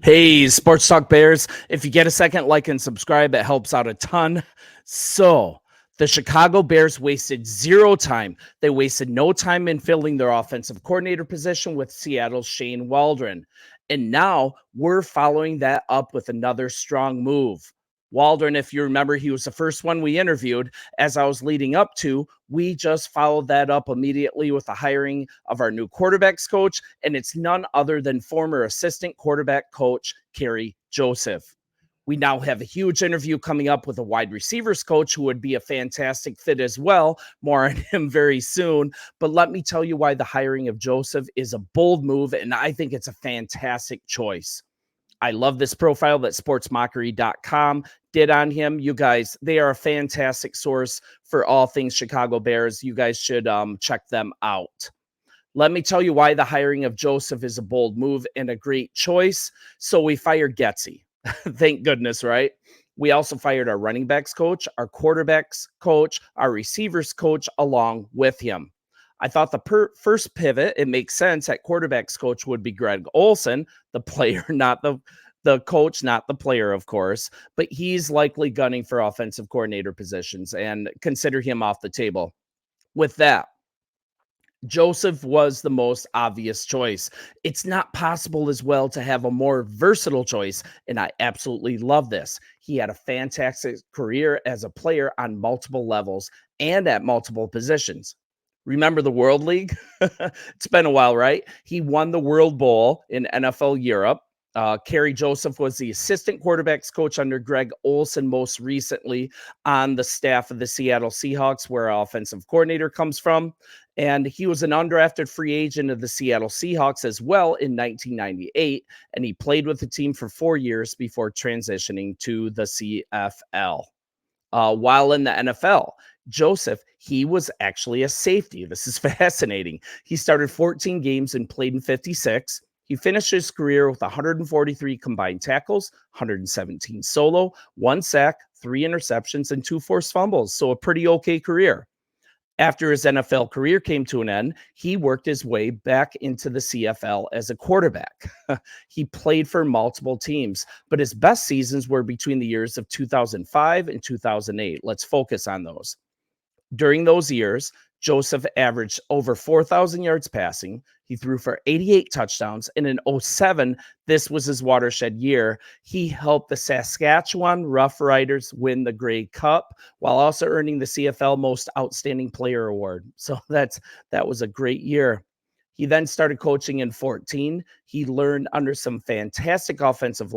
Hey, Sports Talk Bears. If you get a second, like and subscribe. It helps out a ton. So, the Chicago Bears wasted zero time. They wasted no time in filling their offensive coordinator position with Seattle's Shane Waldron. And now we're following that up with another strong move. Waldron, if you remember, he was the first one we interviewed. As I was leading up to, we just followed that up immediately with the hiring of our new quarterbacks coach, and it's none other than former assistant quarterback coach Kerry Joseph. We now have a huge interview coming up with a wide receivers coach who would be a fantastic fit as well. More on him very soon. But let me tell you why the hiring of Joseph is a bold move, and I think it's a fantastic choice. I love this profile that sportsmockery.com did on him. You guys, they are a fantastic source for all things Chicago Bears. You guys should check them out. Let me tell you why the hiring of Joseph is a bold move and a great choice. So we fired Getsy. Thank goodness, right? We also fired our running backs coach, our quarterbacks coach, our receivers coach along with him. I thought the first pivot, it makes sense, at quarterbacks coach would be Greg Olsen, the player, not the coach, not the player, of course, but he's likely gunning for offensive coordinator positions and consider him off the table. With that, Joseph was the most obvious choice. It's not possible as well to have a more versatile choice, and I absolutely love this. He had a fantastic career as a player on multiple levels and at multiple positions. Remember the World League? It's been a while, right? He won the World Bowl in NFL Europe. Kerry Joseph was the assistant quarterbacks coach under Greg Olsen most recently on the staff of the Seattle Seahawks, where our offensive coordinator comes from. And he was an undrafted free agent of the Seattle Seahawks as well in 1998. And he played with the team for 4 years before transitioning to the CFL. While in the NFL, Joseph, he was actually a safety. This is fascinating. He started 14 games and played in 56. He finished his career with 143 combined tackles, 117 solo, 1 sack, 3 interceptions, and 2 forced fumbles. So a pretty okay career. After his NFL career came to an end, he worked his way back into the CFL as a quarterback. He played for multiple teams, but his best seasons were between the years of 2005 and 2008. Let's focus on those. During those years, Joseph averaged over 4,000 yards passing. He threw for 88 touchdowns. And in 07, this was his watershed year. He helped the Saskatchewan Roughriders win the Grey Cup while also earning the CFL Most Outstanding Player Award. So that was a great year. He then started coaching in 14. He learned under some fantastic offensive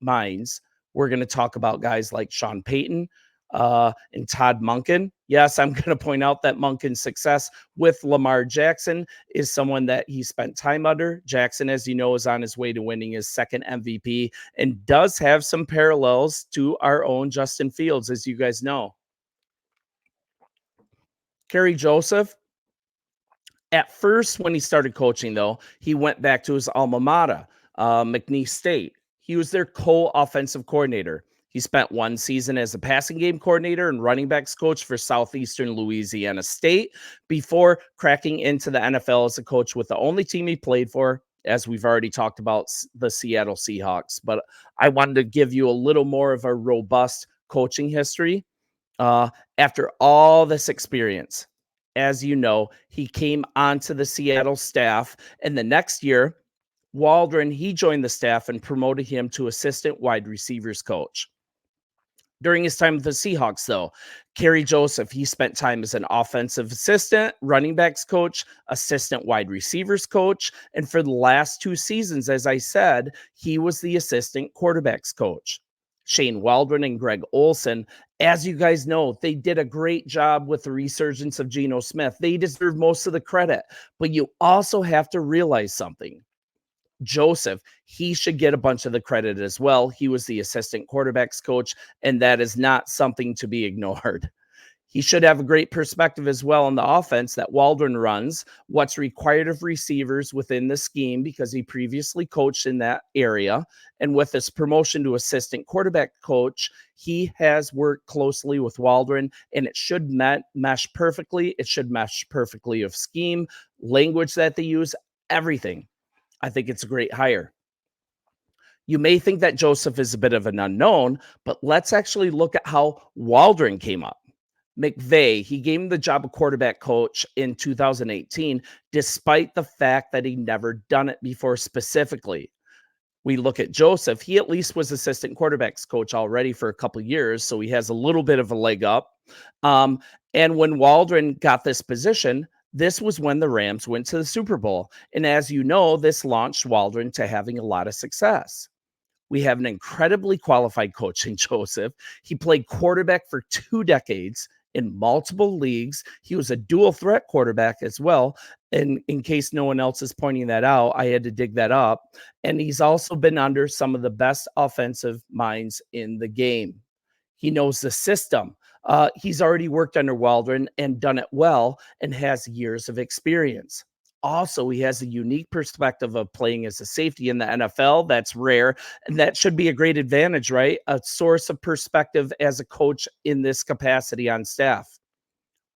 minds. We're going to talk about guys like Sean Payton, and Todd Monken. Yes, I'm going to point out that Monken's success with Lamar Jackson is someone that he spent time under. Jackson, as you know, is on his way to winning his second MVP and does have some parallels to our own Justin Fields, as you guys know. Kerry Joseph, at first when he started coaching, though, he went back to his alma mater, McNeese State. He was their co-offensive coordinator. He spent 1 season as a passing game coordinator and running backs coach for Southeastern Louisiana State before cracking into the NFL as a coach with the only team he played for, as we've already talked about, the Seattle Seahawks. But I wanted to give you a little more of a robust coaching history. After all this experience, as you know, he came onto the Seattle staff, and the next year, Waldron, he joined the staff and promoted him to assistant wide receivers coach. During his time with the Seahawks, though, Kerry Joseph, he spent time as an offensive assistant, running backs coach, assistant wide receivers coach, and for the last 2 seasons, as I said, he was the assistant quarterbacks coach. Shane Waldron and Greg Olsen, as you guys know, they did a great job with the resurgence of Geno Smith. They deserve most of the credit, but you also have to realize something. Joseph, he should get a bunch of the credit as well. He was the assistant quarterbacks coach, and that is not something to be ignored. He should have a great perspective as well on the offense that Waldron runs, what's required of receivers within the scheme, because he previously coached in that area. And with his promotion to assistant quarterback coach, he has worked closely with Waldron, and it should mesh perfectly. It should mesh perfectly of scheme, language that they use, everything. I think it's a great hire. You may think that Joseph is a bit of an unknown, but let's actually look at how Waldron came up. McVay, he gave him the job of quarterback coach in 2018, despite the fact that he never done it before specifically. We look at Joseph, he at least was assistant quarterbacks coach already for a couple of years, so he has a little bit of a leg up. Um, and when Waldron got this position, this was when the Rams went to the Super Bowl. And as you know, this launched Waldron to having a lot of success. We have an incredibly qualified coach in Joseph. He played quarterback for 2 decades in multiple leagues. He was a dual threat quarterback as well. And in case no one else is pointing that out, I had to dig that up. And he's also been under some of the best offensive minds in the game. He knows the system. He's already worked under Waldron and done it well and has years of experience. Also, he has a unique perspective of playing as a safety in the NFL. That's rare, and that should be a great advantage, right? A source of perspective as a coach in this capacity on staff.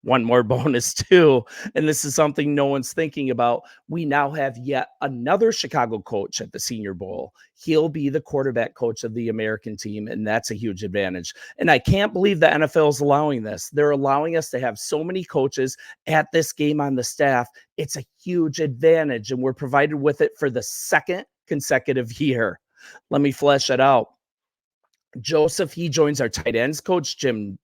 One more bonus too, and this is something no one's thinking about. We now have yet another Chicago coach at the Senior Bowl. He'll be the quarterback coach of the American team, and that's a huge advantage. And I can't believe the NFL is allowing this. They're allowing us to have so many coaches at this game on the staff. It's a huge advantage, and we're provided with it for the second consecutive year. Let me flesh it out. Joseph, he joins our tight ends coach, Jim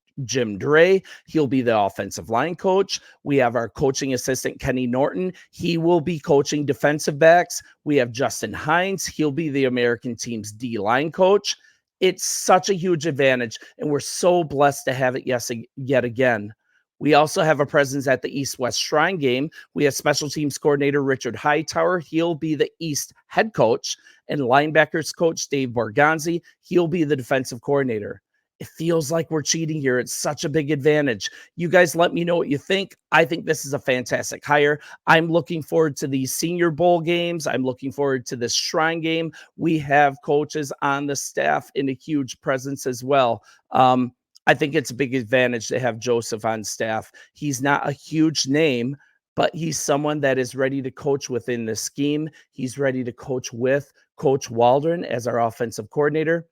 Dre. He'll be the offensive line coach. We have our coaching assistant, Kenny Norton. He will be coaching defensive backs. We have Justin Hines. He'll be the American team's D-line coach. It's such a huge advantage, and we're so blessed to have it yet again. We also have a presence at the East-West Shrine game. We have special teams coordinator Richard Hightower. He'll be the East head coach, and linebackers coach Dave Borgonzi. He'll be the defensive coordinator. It feels like we're cheating here. It's such a big advantage. You guys let me know what you think. I think this is a fantastic hire. I'm looking forward to these Senior Bowl games. I'm looking forward to this Shrine game. We have coaches on the staff in a huge presence as well. I think it's a big advantage to have Joseph on staff. He's not a huge name, but he's someone that is ready to coach within the scheme. He's ready to coach with Coach Waldron as our offensive coordinator.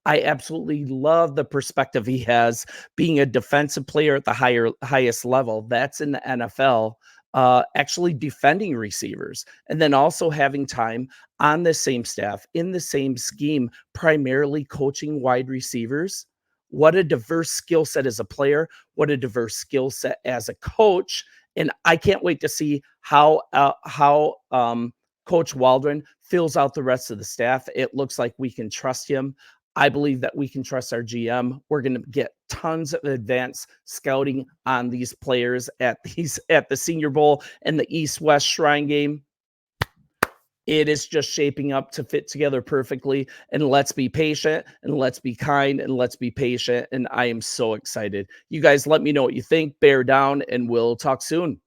I absolutely love the perspective he has being a defensive player at the highest level. That's in the NFL, actually defending receivers, and then also having time on the same staff, in the same scheme, primarily coaching wide receivers. What a diverse skill set as a player. What a diverse skill set as a coach. And I can't wait to see how Coach Waldron fills out the rest of the staff. It looks like we can trust him. I believe that we can trust our GM. We're going to get tons of advanced scouting on these players at the Senior Bowl and the East-West Shrine game. It is just shaping up to fit together perfectly. And let's be patient, and let's be kind, and let's be patient. And I am so excited. You guys let me know what you think. Bear down, and we'll talk soon.